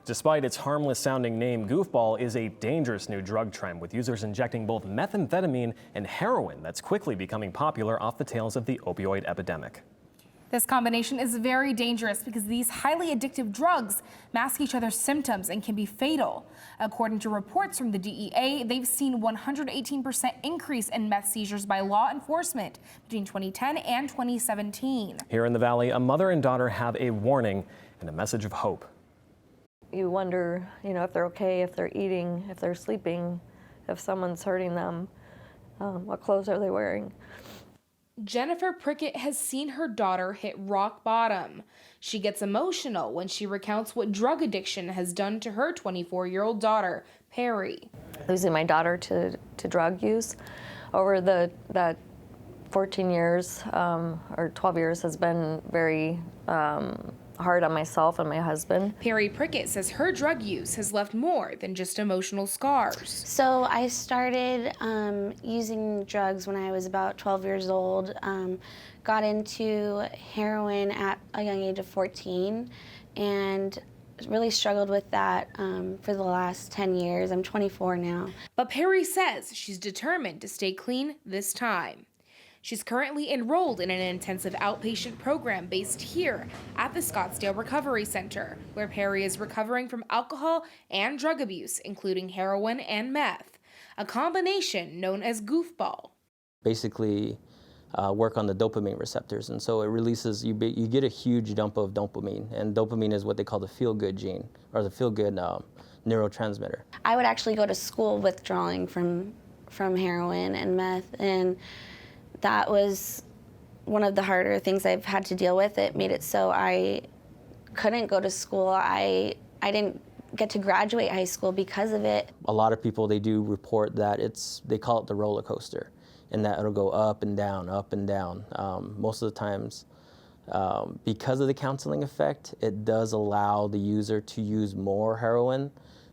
Despite its harmless-sounding name, goofball is a dangerous new drug trend, with users injecting both methamphetamine and heroin that's quickly becoming popular off the tails of the opioid epidemic. This combination is very dangerous because these highly addictive drugs mask each other's symptoms and can be fatal. According to reports from the DEA, they've seen 118% increase in meth seizures by law enforcement between 2010 and 2017. Here in the Valley, a mother and daughter have a warning and a message of hope. You wonder, if they're okay, if they're eating, if they're sleeping, if someone's hurting them, what clothes are they wearing? Jennifer Prickett has seen her daughter hit rock bottom. She gets emotional when she recounts what drug addiction has done to her 24-year-old daughter, Perry. Losing my daughter to drug use over that 14 years or 12 years has been very hard on myself and my husband. Perry Prickett says her drug use has left more than just emotional scars. So I started using drugs when I was about 12 years old, got into heroin at a young age of 14, and really struggled with that for the last 10 years. I'm 24 now. But Perry says she's determined to stay clean this time. She's currently enrolled in an intensive outpatient program based here at the Scottsdale Recovery Center, where Perry is recovering from alcohol and drug abuse, including heroin and meth, a combination known as goofball. Basically work on the dopamine receptors, and so it releases, you get a huge dump of dopamine, and dopamine is what they call the feel-good gene, or the feel-good neurotransmitter. I would actually go to school withdrawing from heroin and meth, and that was one of the harder things I've had to deal with. It made it so I couldn't go to school. I didn't get to graduate high school because of it. A lot of people, they do report that they call it the roller coaster, and that it'll go up and down, up and down. Most of the times, because of the counseling effect, it does allow the user to use more heroin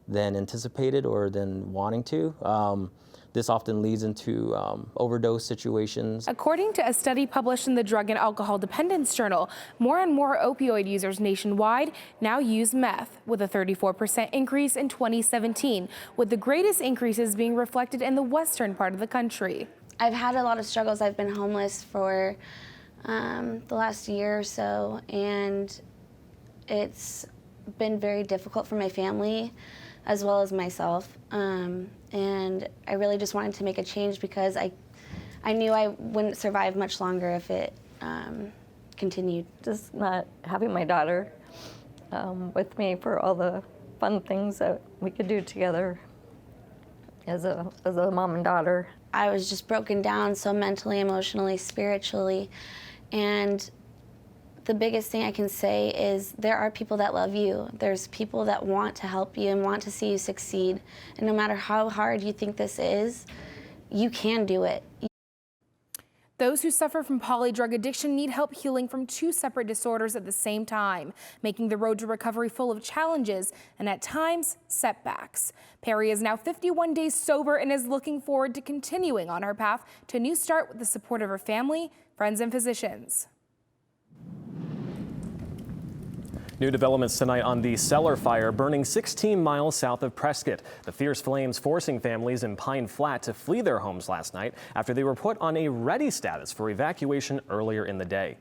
than anticipated or than wanting to. This often leads into overdose situations. According to a study published in the Drug and Alcohol Dependence Journal, more and more opioid users nationwide now use meth, with a 34% increase in 2017, with the greatest increases being reflected in the western part of the country. I've had a lot of struggles. I've been homeless for the last year or so, and it's been very difficult for my family as well as myself. And I really just wanted to make a change because I knew I wouldn't survive much longer if it continued. Just not having my daughter with me for all the fun things that we could do together as a mom and daughter. I was just broken down so mentally, emotionally, spiritually, and the biggest thing I can say is there are people that love you. There's people that want to help you and want to see you succeed. And no matter how hard you think this is, you can do it. Those who suffer from polydrug addiction need help healing from two separate disorders at the same time, making the road to recovery full of challenges and at times setbacks. Perry is now 51 days sober and is looking forward to continuing on her path to a new start with the support of her family, friends, and physicians. New developments tonight on the cellar fire burning 16 miles south of Prescott. The fierce flames forcing families in Pine Flat to flee their homes last night after they were put on a ready status for evacuation earlier in the day.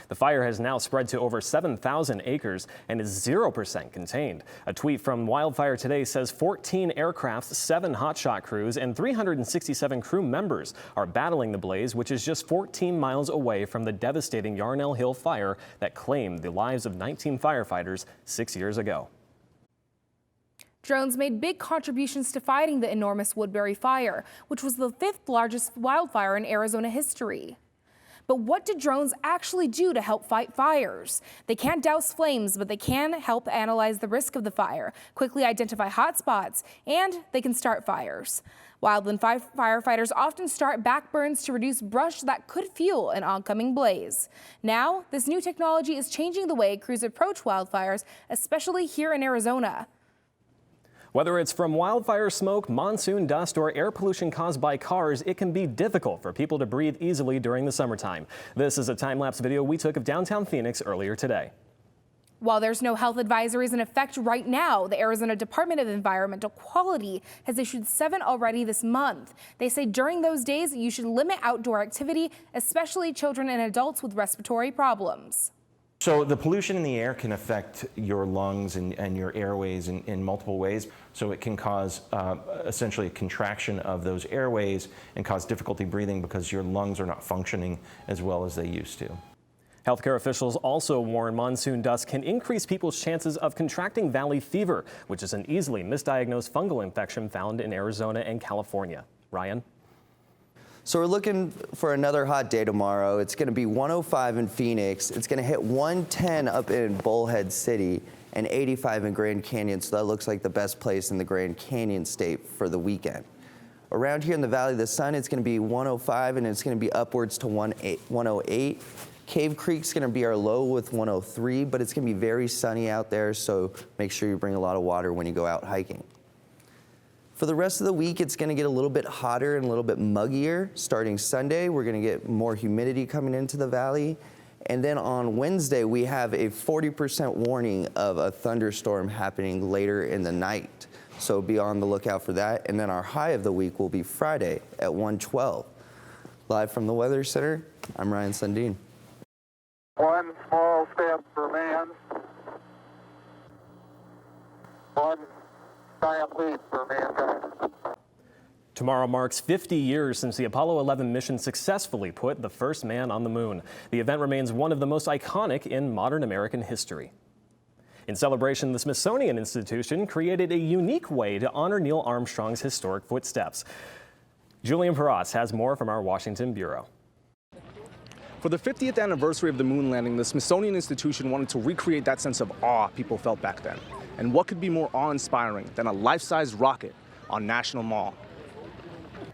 The fire has now spread to over 7,000 acres and is 0% contained. A tweet from Wildfire Today says 14 aircrafts, 7 hotshot crews, and 367 crew members are battling the blaze, which is just 14 miles away from the devastating Yarnell Hill fire that claimed the lives of 19 firefighters 6 years ago. Drones made big contributions to fighting the enormous Woodbury fire, which was the 5th largest wildfire in Arizona history. But what do drones actually do to help fight fires? They can't douse flames, but they can help analyze the risk of the fire, quickly identify hot spots, and they can start fires. Wildland firefighters often start backburns to reduce brush that could fuel an oncoming blaze. Now, this new technology is changing the way crews approach wildfires, especially here in Arizona. Whether it's from wildfire smoke, monsoon dust, or air pollution caused by cars, it can be difficult for people to breathe easily during the summertime. This is a time-lapse video we took of downtown Phoenix earlier today. While there's no health advisories in effect right now, the Arizona Department of Environmental Quality has issued 7 already this month. They say during those days, you should limit outdoor activity, especially children and adults with respiratory problems. So the pollution in the air can affect your lungs and your airways in multiple ways. So it can cause essentially a contraction of those airways and cause difficulty breathing because your lungs are not functioning as well as they used to. Healthcare officials also warn monsoon dust can increase people's chances of contracting valley fever, which is an easily misdiagnosed fungal infection found in Arizona and California. Ryan? So we're looking for another hot day tomorrow. It's going to be 105 in Phoenix. It's going to hit 110 up in Bullhead City and 85 in Grand Canyon. So that looks like the best place in the Grand Canyon state for the weekend. Around here in the Valley of the Sun, it's going to be 105 and it's going to be upwards to 108. Cave Creek's going to be our low with 103, but it's going to be very sunny out there. So make sure you bring a lot of water when you go out hiking. For the rest of the week, it's going to get a little bit hotter and a little bit muggier. Starting Sunday, we're going to get more humidity coming into the valley. And then on Wednesday, we have a 40% warning of a thunderstorm happening later in the night. So be on the lookout for that. And then our high of the week will be Friday at 112. Live from the Weather Center, I'm Ryan Sundin. One small step for man, one giant leap for mankind. Tomorrow marks 50 years since the Apollo 11 mission successfully put the first man on the moon. The event remains one of the most iconic in modern American history. In celebration, the Smithsonian Institution created a unique way to honor Neil Armstrong's historic footsteps. Julian Peras has more from our Washington bureau. For the 50th anniversary of the moon landing, the Smithsonian Institution wanted to recreate that sense of awe people felt back then. And what could be more awe-inspiring than a life-size rocket on National Mall?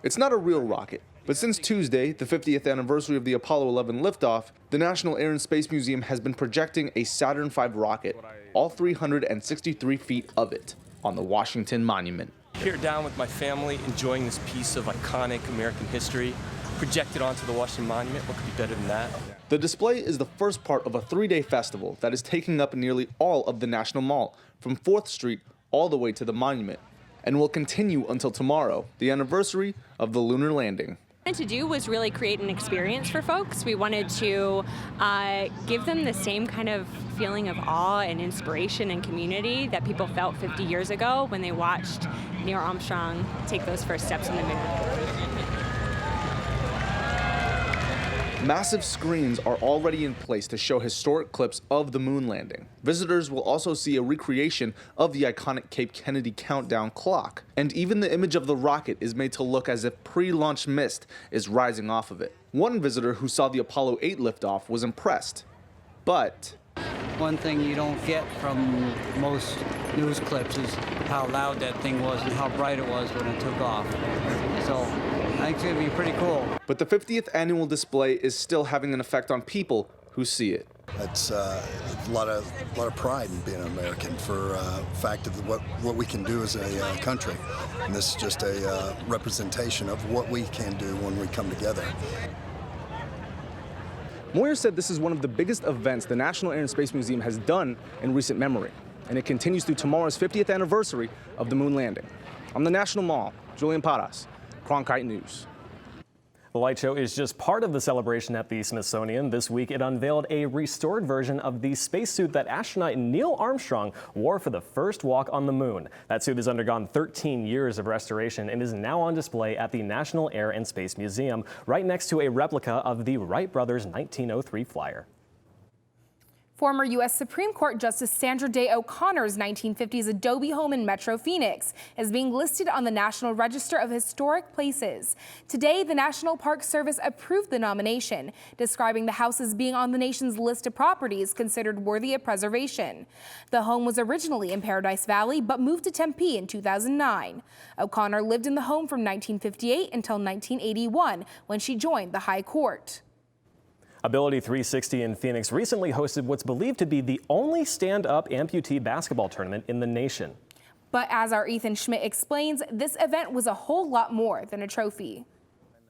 It's not a real rocket, but since Tuesday, the 50th anniversary of the Apollo 11 liftoff, the National Air and Space Museum has been projecting a Saturn V rocket, all 363 feet of it, on the Washington Monument. Here down with my family, enjoying this piece of iconic American history, projected onto the Washington Monument. What could be better than that? The display is the first part of a 3-day festival that is taking up nearly all of the National Mall, from 4th Street all the way to the monument, and will continue until tomorrow, the anniversary of the lunar landing. What we wanted to do was really create an experience for folks. We wanted to give them the same kind of feeling of awe and inspiration and community that people felt 50 years ago when they watched Neil Armstrong take those first steps on the moon. Massive screens are already in place to show historic clips of the moon landing. Visitors will also see a recreation of the iconic Cape Kennedy countdown clock. And even the image of the rocket is made to look as if pre-launch mist is rising off of it. One visitor who saw the Apollo 8 liftoff was impressed. But one thing you don't get from most news clips is how loud that thing was and how bright it was when it took off. So I think it's going to be pretty cool. But the 50th annual display is still having an effect on people who see it. It's a lot of pride in being an American for the fact of what we can do as a country. And this is just a representation of what we can do when we come together. Moyer said this is one of the biggest events the National Air and Space Museum has done in recent memory. And it continues through tomorrow's 50th anniversary of the moon landing. On the National Mall, Julian Paras, Cronkite News. The light show is just part of the celebration at the Smithsonian. This week, it unveiled a restored version of the spacesuit that astronaut Neil Armstrong wore for the first walk on the moon. That suit has undergone 13 years of restoration and is now on display at the National Air and Space Museum, right next to a replica of the Wright brothers' 1903 flyer. Former U.S. Supreme Court Justice Sandra Day O'Connor's 1950s Adobe home in Metro Phoenix is being listed on the National Register of Historic Places. Today, the National Park Service approved the nomination, describing the house as being on the nation's list of properties considered worthy of preservation. The home was originally in Paradise Valley, but moved to Tempe in 2009. O'Connor lived in the home from 1958 until 1981, when she joined the High Court. Ability 360 in Phoenix recently hosted what's believed to be the only stand-up amputee basketball tournament in the nation. But as our Ethan Schmidt explains, this event was a whole lot more than a trophy.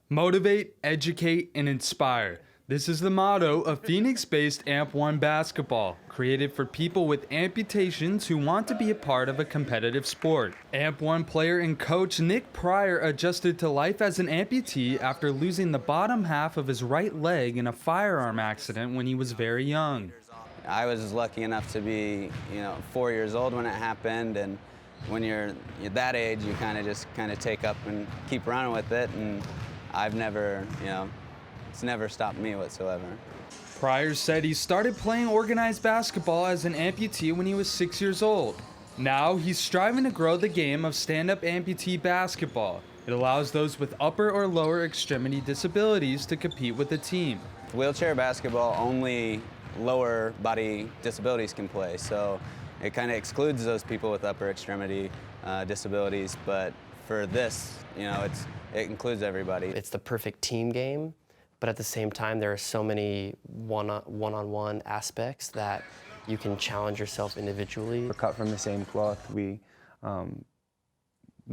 Motivate, educate, and inspire. This is the motto of Phoenix-based AMP1 basketball, created for people with amputations who want to be a part of a competitive sport. AMP1 player and coach Nick Pryor adjusted to life as an amputee after losing the bottom half of his right leg in a firearm accident when he was very young. I was lucky enough to be, 4 years old when it happened, and when you're that age, you kind of take up and keep running with it, and I've never, it's never stopped me whatsoever. Pryor said he started playing organized basketball as an amputee when he was 6 years old. Now he's striving to grow the game of stand-up amputee basketball. It allows those with upper or lower extremity disabilities to compete with the team. Wheelchair basketball, only lower body disabilities can play, so it kind of excludes those people with upper extremity disabilities, but for this, it includes everybody. It's the perfect team game. But at the same time, there are so many one-on-one aspects that you can challenge yourself individually. We're cut from the same cloth. We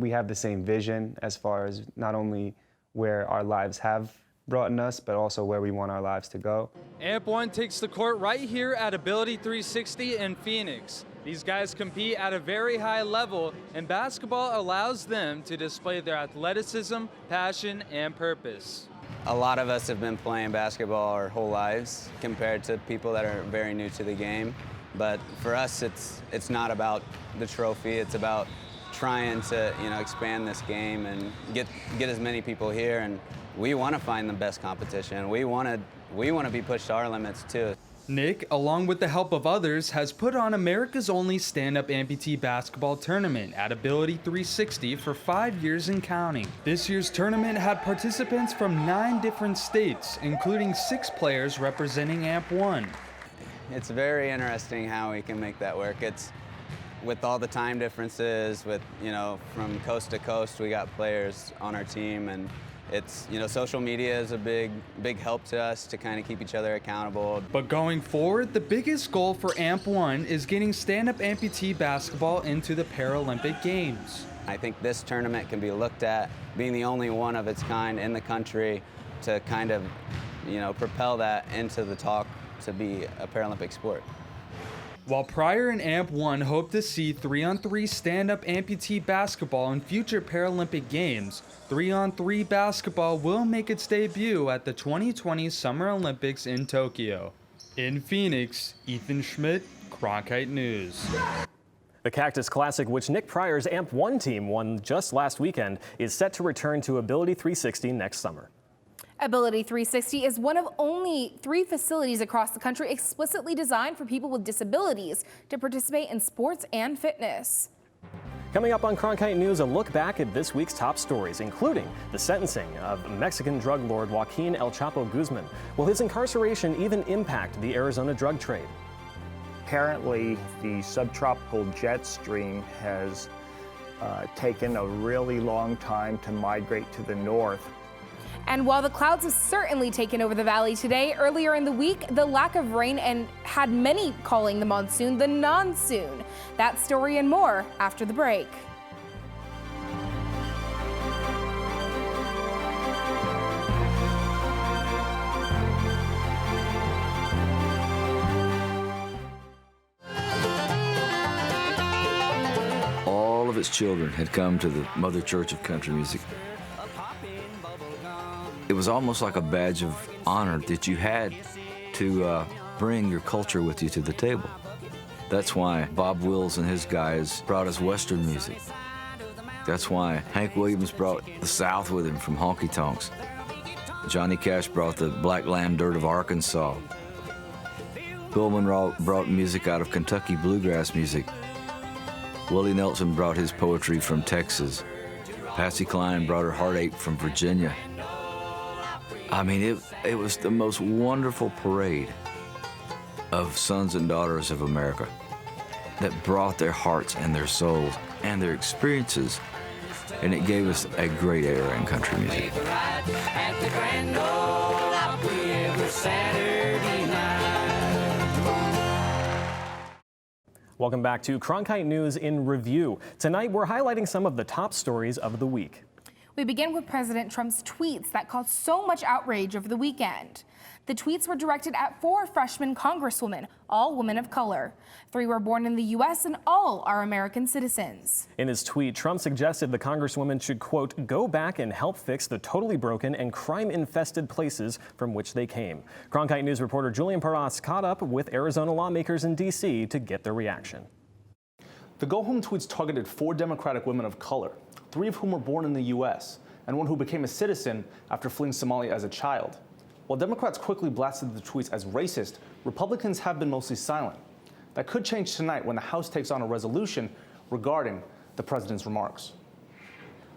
have the same vision as far as not only where our lives have brought us, but also where we want our lives to go. AMP1 takes the court right here at Ability 360 in Phoenix. These guys compete at a very high level, and basketball allows them to display their athleticism, passion, and purpose. A lot of us have been playing basketball our whole lives compared to people that are very new to the game. But for us, it's not about the trophy. It's about trying to expand this game and get as many people here. And we want to find the best competition. We want to be pushed to our limits too. Nick, along with the help of others, has put on America's only stand-up amputee basketball tournament at Ability 360 for 5 years and counting. This year's tournament had participants from 9 different states, including 6 players representing AMP1. It's very interesting how we can make that work. It's with all the time differences, with from coast to coast, we got players on our team, and it's, social media is a big help to us to kind of keep each other accountable. But going forward, the biggest goal for AMP1 is getting stand-up amputee basketball into the Paralympic Games. I think this tournament can be looked at being the only one of its kind in the country to kind of, propel that into the talk to be a Paralympic sport. While Pryor and AMP1 hope to see 3-on-3 stand-up amputee basketball in future Paralympic Games, 3-on-3 basketball will make its debut at the 2020 Summer Olympics in Tokyo. In Phoenix, Ethan Schmidt, Cronkite News. The Cactus Classic, which Nick Pryor's AMP1 team won just last weekend, is set to return to Ability 360 next summer. Ability 360 is one of only 3 facilities across the country explicitly designed for people with disabilities to participate in sports and fitness. Coming up on Cronkite News, a look back at this week's top stories, including the sentencing of Mexican drug lord Joaquin El Chapo Guzman. Will his incarceration even impact the Arizona drug trade? Apparently, the subtropical jet stream has taken a really long time to migrate to the north. And while the clouds have certainly taken over the valley today, earlier in the week, the lack of rain and had many calling the monsoon the non-soon. That story and more after the break. All of its children had come to the Mother Church of Country Music. It was almost like a badge of honor that you had to bring your culture with you to the table. That's why Bob Wills and his guys brought us Western music. That's why Hank Williams brought the South with him from honky tonks. Johnny Cash brought the black land dirt of Arkansas. Bill Monroe brought music out of Kentucky bluegrass music. Willie Nelson brought his poetry from Texas. Patsy Cline brought her heartache from Virginia. I mean, it was the most wonderful parade of sons and daughters of America that brought their hearts and their souls and their experiences, and it gave us a great era in country music. Welcome back to Cronkite News in Review. Tonight, we're highlighting some of the top stories of the week. We begin with President Trump's tweets that caused so much outrage over the weekend. The tweets were directed at 4 freshman congresswomen, all women of color. 3 were born in the U.S. and all are American citizens. In his tweet, Trump suggested the congresswomen should, quote, go back and help fix the totally broken and crime-infested places from which they came. Cronkite News reporter Julian Paras caught up with Arizona lawmakers in D.C. to get their reaction. The go-home tweets targeted 4 Democratic women of color, 3 of whom were born in the U.S., and one who became a citizen after fleeing Somalia as a child. While Democrats quickly blasted the tweets as racist, Republicans have been mostly silent. That could change tonight when the House takes on a resolution regarding the president's remarks.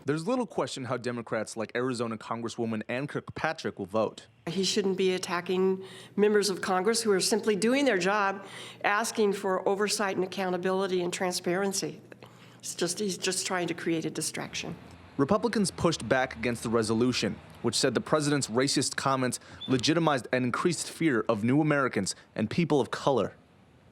There's little question how Democrats like Arizona Congresswoman Ann Kirkpatrick will vote. He shouldn't be attacking members of Congress who are simply doing their job, asking for oversight and accountability and transparency. He's just trying to create a distraction. Republicans pushed back against the resolution, which said the president's racist comments legitimized an increased fear of new Americans and people of color.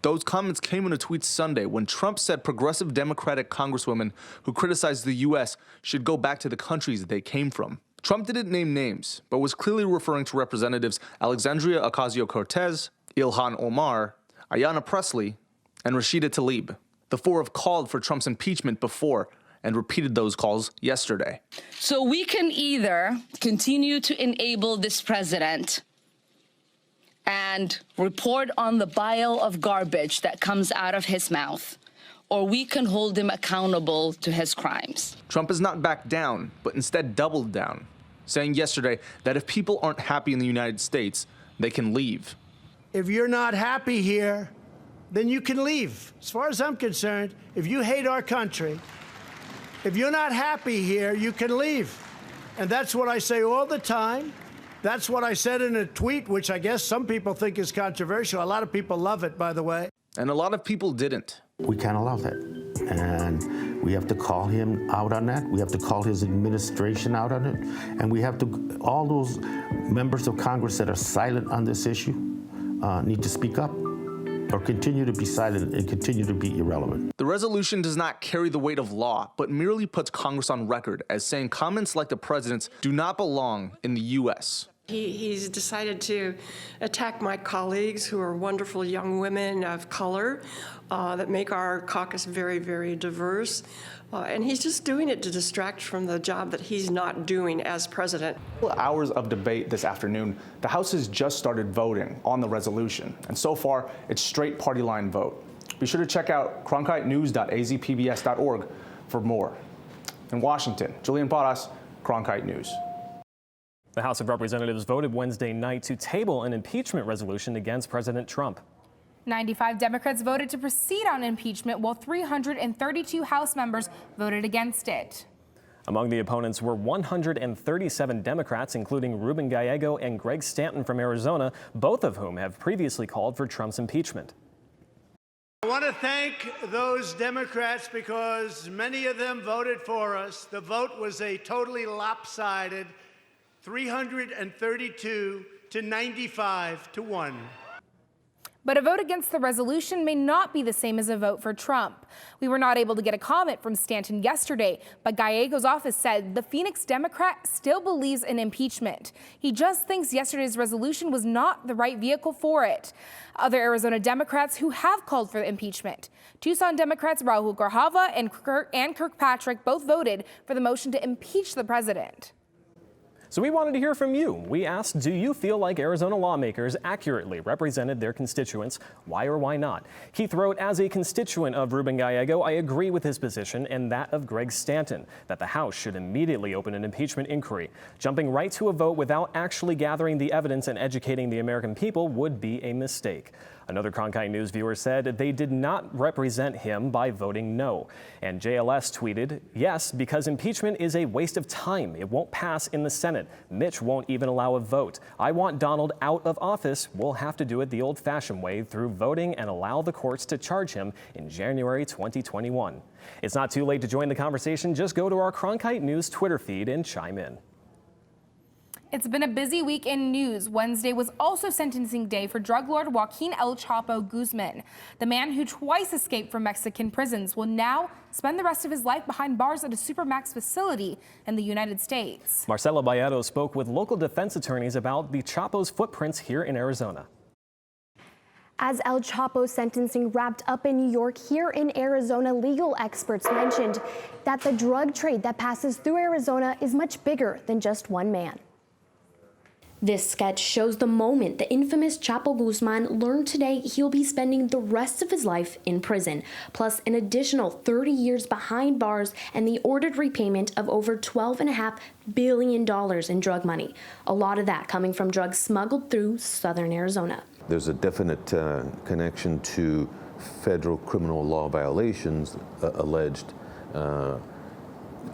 Those comments came in a tweet Sunday when Trump said progressive Democratic congresswomen who criticized the U.S. should go back to the countries they came from. Trump didn't name names, but was clearly referring to Representatives Alexandria Ocasio-Cortez, Ilhan Omar, Ayanna Pressley, and Rashida Tlaib. The 4 have called for Trump's impeachment before and repeated those calls yesterday. So we can either continue to enable this president and report on the bile of garbage that comes out of his mouth, or we can hold him accountable to his crimes. Trump has not backed down, but instead doubled down, saying yesterday that if people aren't happy in the United States, they can leave. If you're not happy here, then you can leave. As far as I'm concerned, if you hate our country, if you're not happy here, you can leave. And that's what I say all the time. That's what I said in a tweet, which I guess some people think is controversial. A lot of people love it, by the way. And a lot of people didn't. We can't allow that. And we have to call him out on that. We have to call his administration out on it. And we have to, all those members of Congress that are silent on this issue need to speak up or continue to be silent and continue to be irrelevant. The resolution does not carry the weight of law, but merely puts Congress on record as saying comments like the president's do not belong in the U.S. He's decided to attack my colleagues who are wonderful young women of color that make our caucus very, very diverse. And he's just doing it to distract from the job that he's not doing as president. Hours of debate this afternoon, the House has just started voting on the resolution. And so far, it's straight party line vote. Be sure to check out cronkitenews.azpbs.org for more. In Washington, Julian Paras, Cronkite News. The House of Representatives voted Wednesday night to table an impeachment resolution against President Trump. 95 Democrats voted to proceed on impeachment, while 332 House members voted against it. Among the opponents were 137 Democrats, including Ruben Gallego and Greg Stanton from Arizona, both of whom have previously called for Trump's impeachment. I want to thank those Democrats because many of them voted for us. The vote was a totally lopsided 332 to 95 to 1. But a vote against the resolution may not be the same as a vote for Trump. We were not able to get a comment from Stanton yesterday, but Gallego's office said the Phoenix Democrat still believes in impeachment. He just thinks yesterday's resolution was not the right vehicle for it. Other Arizona Democrats who have called for impeachment. Tucson Democrats Raul Grijalva and Kirkpatrick both voted for the motion to impeach the president. So we wanted to hear from you. We asked, do you feel like Arizona lawmakers accurately represented their constituents? Why or why not? Keith wrote, as a constituent of Ruben Gallego, I agree with his position and that of Greg Stanton, that the House should immediately open an impeachment inquiry. Jumping right to a vote without actually gathering the evidence and educating the American people would be a mistake. Another Cronkite News viewer said they did not represent him by voting no. And JLS tweeted, yes, because impeachment is a waste of time. It won't pass in the Senate. Mitch won't even allow a vote. I want Donald out of office. We'll have to do it the old-fashioned way through voting and allow the courts to charge him in January 2021. It's not too late to join the conversation. Just go to our Cronkite News Twitter feed and chime in. It's been a busy week in news. Wednesday was also sentencing day for drug lord Joaquin El Chapo Guzman. The man who twice escaped from Mexican prisons will now spend the rest of his life behind bars at a Supermax facility in the United States. Marcela Bayedo spoke with local defense attorneys about the Chapo's footprints here in Arizona. As El Chapo's sentencing wrapped up in New York, here in Arizona, legal experts mentioned that the drug trade that passes through Arizona is much bigger than just one man. This sketch shows the moment the infamous Chapo Guzman learned today he'll be spending the rest of his life in prison, plus an additional 30 years behind bars and the ordered repayment of over $12.5 billion in drug money. A lot of that coming from drugs smuggled through southern Arizona. There's a definite connection to federal criminal law violations alleged to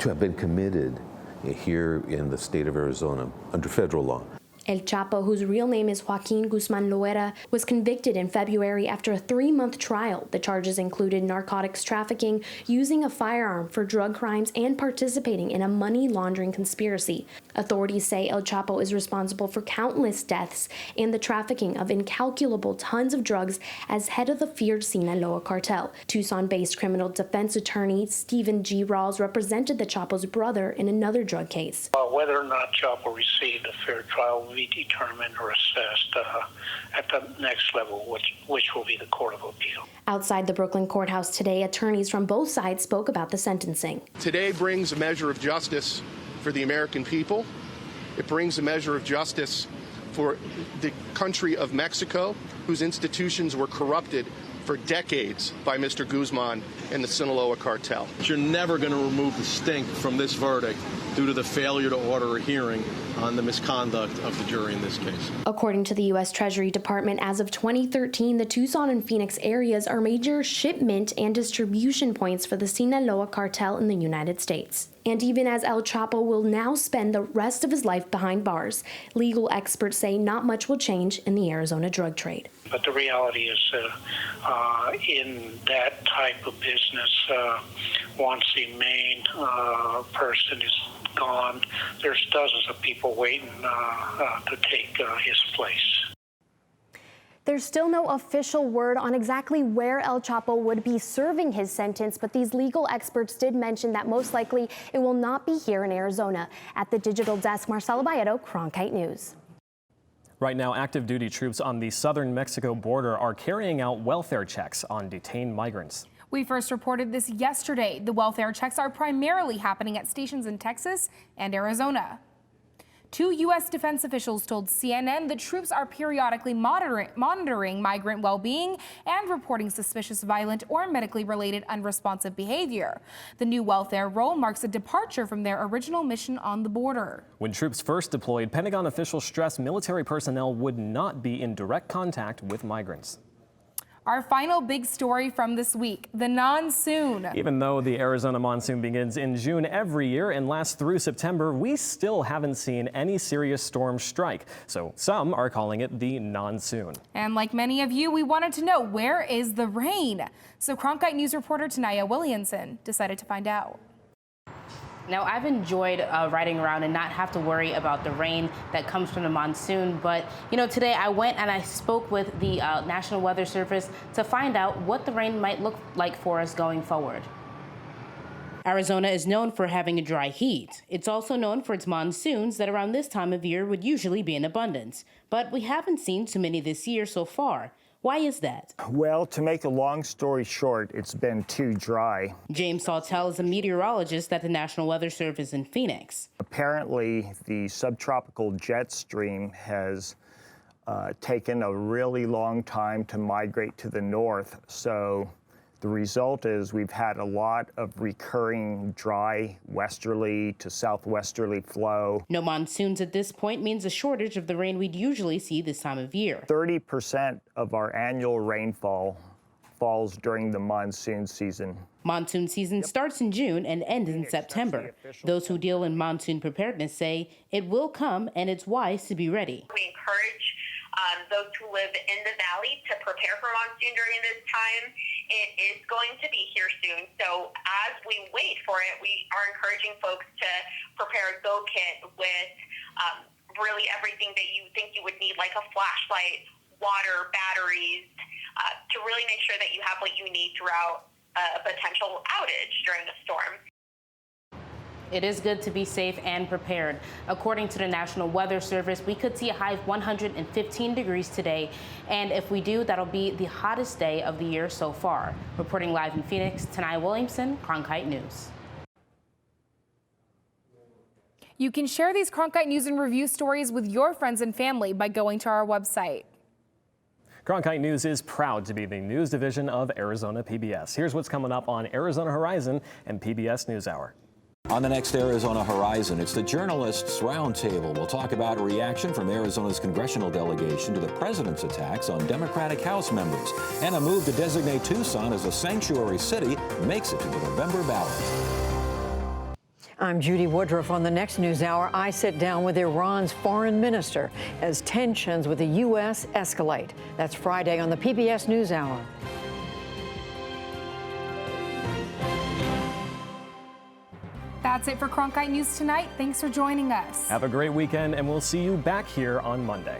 have been committed here in the state of Arizona under federal law. El Chapo, whose real name is Joaquin Guzman Loera, was convicted in February after a 3-month trial. The charges included narcotics trafficking, using a firearm for drug crimes, and participating in a money laundering conspiracy. Authorities say El Chapo is responsible for countless deaths and the trafficking of incalculable tons of drugs as head of the feared Sinaloa cartel. Tucson-based criminal defense attorney Stephen G. Rawls represented the Chapo's brother in another drug case. Whether or not Chapo received a fair trial will be determined or assessed at the next level, which will be the Court of Appeal. Outside the Brooklyn courthouse today, attorneys from both sides spoke about the sentencing. Today brings a measure of justice for the American people. It brings a measure of justice for the country of Mexico, whose institutions were corrupted for decades by Mr. Guzman and the Sinaloa cartel. You're never going to remove the stink from this verdict due to the failure to order a hearing on the misconduct of the jury in this case. According to the U.S. Treasury Department, as of 2013, the Tucson and Phoenix areas are major shipment and distribution points for the Sinaloa cartel in the United States. And even as El Chapo will now spend the rest of his life behind bars, legal experts say not much will change in the Arizona drug trade. But the reality is in that type of business, once the main person is gone, there's dozens of people waiting to take his place. There's still no official word on exactly where El Chapo would be serving his sentence, but these legal experts did mention that most likely it will not be here in Arizona. At the digital desk, Marcela Bayedo, Cronkite News. Right now, active duty troops on the southern Mexico border are carrying out welfare checks on detained migrants. We first reported this yesterday. The welfare checks are primarily happening at stations in Texas and Arizona. 2 U.S. defense officials told CNN the troops are periodically monitoring migrant well-being and reporting suspicious violent or medically related unresponsive behavior. The new welfare role marks a departure from their original mission on the border. When troops first deployed, Pentagon officials stressed military personnel would not be in direct contact with migrants. Our final big story from this week, the monsoon. Even though the Arizona monsoon begins in June every year and lasts through September, we still haven't seen any serious storms strike. So some are calling it the non-soon. And like many of you, we wanted to know, where is the rain? So Cronkite News reporter Tanaya Williamson decided to find out. Now, I've enjoyed riding around and not have to worry about the rain that comes from the monsoon. But, you know, today I went and I spoke with the National Weather Service to find out what the rain might look like for us going forward. Arizona is known for having a dry heat. It's also known for its monsoons that around this time of year would usually be in abundance. But we haven't seen too many this year so far. Why is that? Well, to make a long story short, it's been too dry. James Sawtell is a meteorologist at the National Weather Service in Phoenix. Apparently, the subtropical jet stream has taken a really long time to migrate to the north. So the result is we've had a lot of recurring dry westerly to southwesterly flow. No monsoons at this point means a shortage of the rain we'd usually see this time of year. 30% of our annual rainfall falls during the monsoon season. Monsoon season starts in June and ends in September. Those who deal in monsoon preparedness say it will come and it's wise to be ready. We encourage those who live in the valley to prepare for monsoon during this time. It is going to be here soon, so as we wait for it, we are encouraging folks to prepare a go kit with really everything that you think you would need, like a flashlight, water, batteries, to really make sure that you have what you need throughout a potential outage during a storm. It is good to be safe and prepared. According to the National Weather Service, we could see a high of 115 degrees today. And if we do, that'll be the hottest day of the year so far. Reporting live in Phoenix, Tanai Williamson, Cronkite News. You can share these Cronkite News and Review stories with your friends and family by going to our website. Cronkite News is proud to be the news division of Arizona PBS. Here's what's coming up on Arizona Horizon and PBS NewsHour. On the next Arizona Horizon, it's the Journalists Roundtable. We'll talk about a reaction from Arizona's congressional delegation to the president's attacks on Democratic House members. And a move to designate Tucson as a sanctuary city makes it to the November ballot. I'm Judy Woodruff. On the next NewsHour, I sit down with Iran's foreign minister as tensions with the U.S. escalate. That's Friday on the PBS NewsHour. That's it for Cronkite News tonight. Thanks for joining us. Have a great weekend, and we'll see you back here on Monday.